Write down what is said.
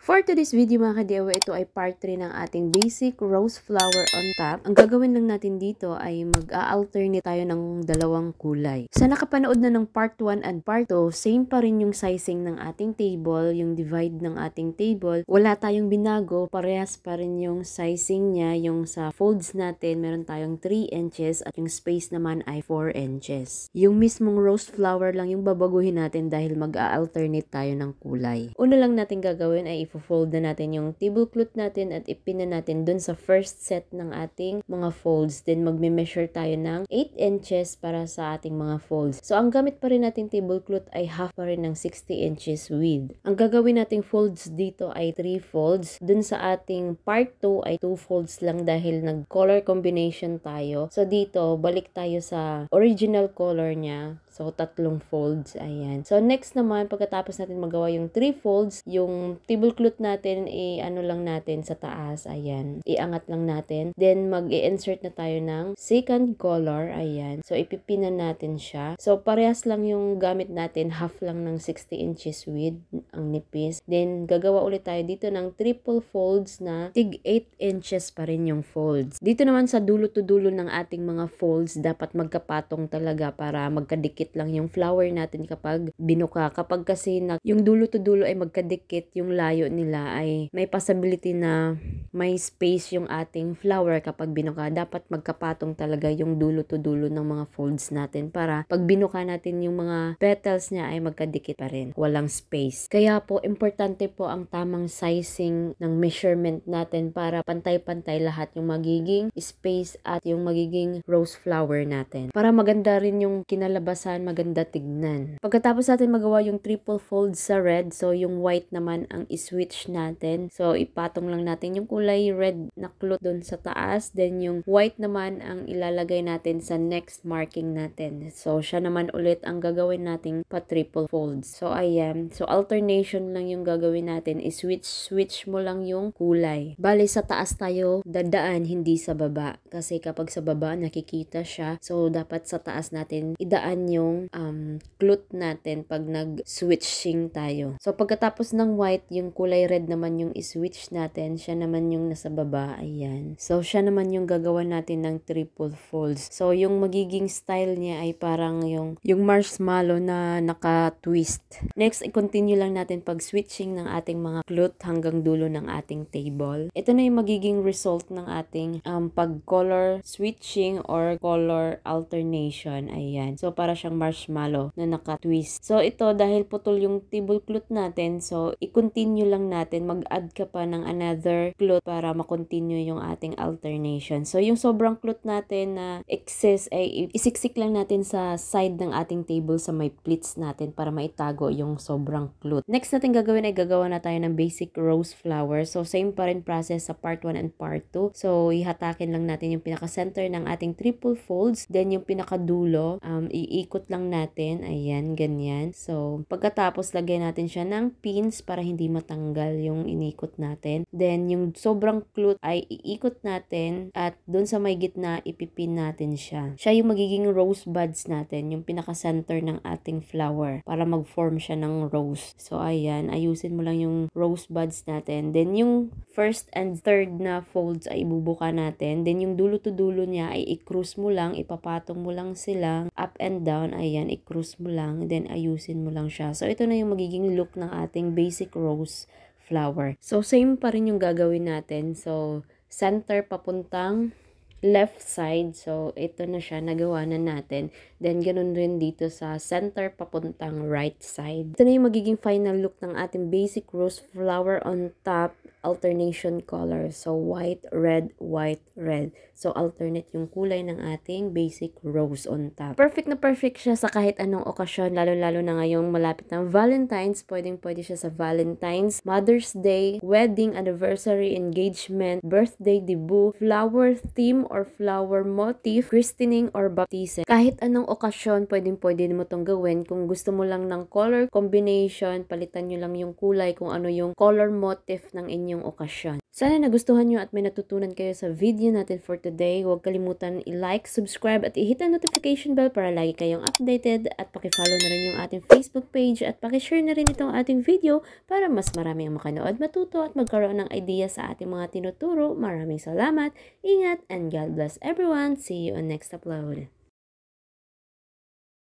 For today's video mga ka-DIY, ito ay part 3 ng ating basic rose flower on top. Ang gagawin lang natin dito ay mag-a-alternate tayo ng dalawang kulay. Sa nakapanood na ng part 1 and part 2, same pa rin yung sizing ng ating table, yung divide ng ating table. Wala tayong binago, parehas pa rin yung sizing niya. Yung sa folds natin, meron tayong 3 inches at yung space naman ay 4 inches. Yung mismong rose flower lang yung babaguhin natin dahil mag-a-alternate tayo ng kulay. Una lang natin gagawin ay fold na natin yung tablecloth natin at ipin na natin dun sa first set ng ating mga folds. Then magme-measure tayo ng 8 inches para sa ating mga folds. So ang gamit pa rin nating tablecloth ay half pa rin ng 60 inches width. Ang gagawin nating folds dito ay 3 folds. Dun sa ating part 2 ay 2 folds lang dahil nag-color combination tayo. So dito, balik tayo sa original color niya. So, 3 folds. Ayan. So, next naman, pagkatapos natin magawa yung 3 folds, yung tablecloth natin, ano lang natin sa taas. Ayan. Iangat lang natin. Then, mag-i-insert na tayo ng second color. Ayan. So, ipipinan natin siya. So, parehas lang yung gamit natin. Half lang ng 60 inches width. Ang nipis. Then, gagawa ulit tayo dito ng triple folds na tig 8 inches pa rin yung folds. Dito naman sa dulo to dulo ng ating mga folds, dapat magkapatong talaga para magkadikit lang yung flower natin kapag binuka. Kapag kasi yung dulo to dulo ay magkadikit, yung layo nila ay may possibility na may space yung ating flower kapag binuka. Dapat magkapatong talaga yung dulo to dulo ng mga folds natin para pag binuka natin yung mga petals niya ay magkadikit pa rin. Walang space. Kaya po, importante po ang tamang sizing ng measurement natin para pantay-pantay lahat yung magiging space at yung magiging rose flower natin. Para maganda rin yung kinalabasan, maganda tignan. Pagkatapos natin magawa yung triple fold sa red, so yung white naman ang iswitch natin. So ipatong lang natin yung kulay red na cloth doon sa taas, then yung white naman ang ilalagay natin sa next marking natin. So siya naman ulit ang gagawin nating pa triple folds. So ayan, so alternation lang yung gagawin natin, switch mo lang yung kulay. Bali sa taas tayo dadaan, hindi sa baba. Kasi kapag sa baba nakikita siya, so dapat sa taas natin idaan yung cloth natin pag nag-switching tayo. So, pagkatapos ng white, yung kulay red naman yung iswitch natin. Siya naman yung nasa baba. Ayan. So, siya naman yung gagawa natin ng triple folds. So, yung magiging style niya ay parang yung marshmallow na naka-twist. Next, i-continue lang natin pag-switching ng ating mga cloth hanggang dulo ng ating table. Ito na yung magiging result ng ating pag-color switching or color alternation. Ayan. So, para siyang marshmallow na naka-twist. So, ito dahil putol yung tablecloth natin, so, i-continue lang natin. Mag-add ka pa ng another cloth para ma-continue yung ating alternation. So, yung sobrang cloth natin na excess ay isiksik lang natin sa side ng ating table sa may pleats natin para maitago yung sobrang cloth. Next natin gagawin ay gagawa na tayo ng basic rose flower. So, same pa rin process sa part 1 and part 2. So, ihatakin lang natin yung pinaka-center ng ating triple folds. Then, yung pinaka-dulo, iikot lang natin. Ayan, ganyan. So, pagkatapos, lagyan natin siya ng pins para hindi matanggal yung inikot natin. Then, yung sobrang cloth ay iikot natin at dun sa may gitna, ipipin natin siya. Siya yung magiging rose buds natin, yung pinaka-center ng ating flower para mag-form siya ng rose. So, ayan, ayusin mo lang yung rose buds natin. Then, yung first and third na folds ay ibubuka natin. Then, yung dulo to dulo niya ay i-cruise mo lang, ipapatong mo lang sila up and down. Ayan, i-cruise mo lang, then ayusin mo lang siya. So, ito na yung magiging look ng ating basic rose flower. So, same pa rin yung gagawin natin. So, center papuntang left side. So, ito na siya, nagawa na natin. Then, ganun rin dito sa center papuntang right side. Ito na yung magiging final look ng ating basic rose flower on top, alternation color. So, white, red, white, red. So, alternate yung kulay ng ating basic rose on top. Perfect na perfect siya sa kahit anong okasyon, lalo-lalo na ngayong malapit ng Valentine's. Pwedeng-pwede siya sa Valentine's, Mother's Day, wedding, anniversary, engagement, birthday, debut, flower theme or flower motif, christening or baptism. Kahit anong okasyon, pwedeng-pwede mo itong gawin. Kung gusto mo lang ng color combination, palitan nyo lang yung kulay kung ano yung color motif ng inyong inyong okasyon. Sana nagustuhan nyo at may natutunan kayo sa video natin for today. Huwag kalimutan i-like, subscribe at i-hit ang notification bell para lagi kayong updated at pakifollow na rin yung ating Facebook page at pakishare na rin itong ating video para mas marami ang makanood, matuto at magkaroon ng idea sa ating mga tinuturo. Maraming salamat, ingat, and God bless everyone. See you on next upload.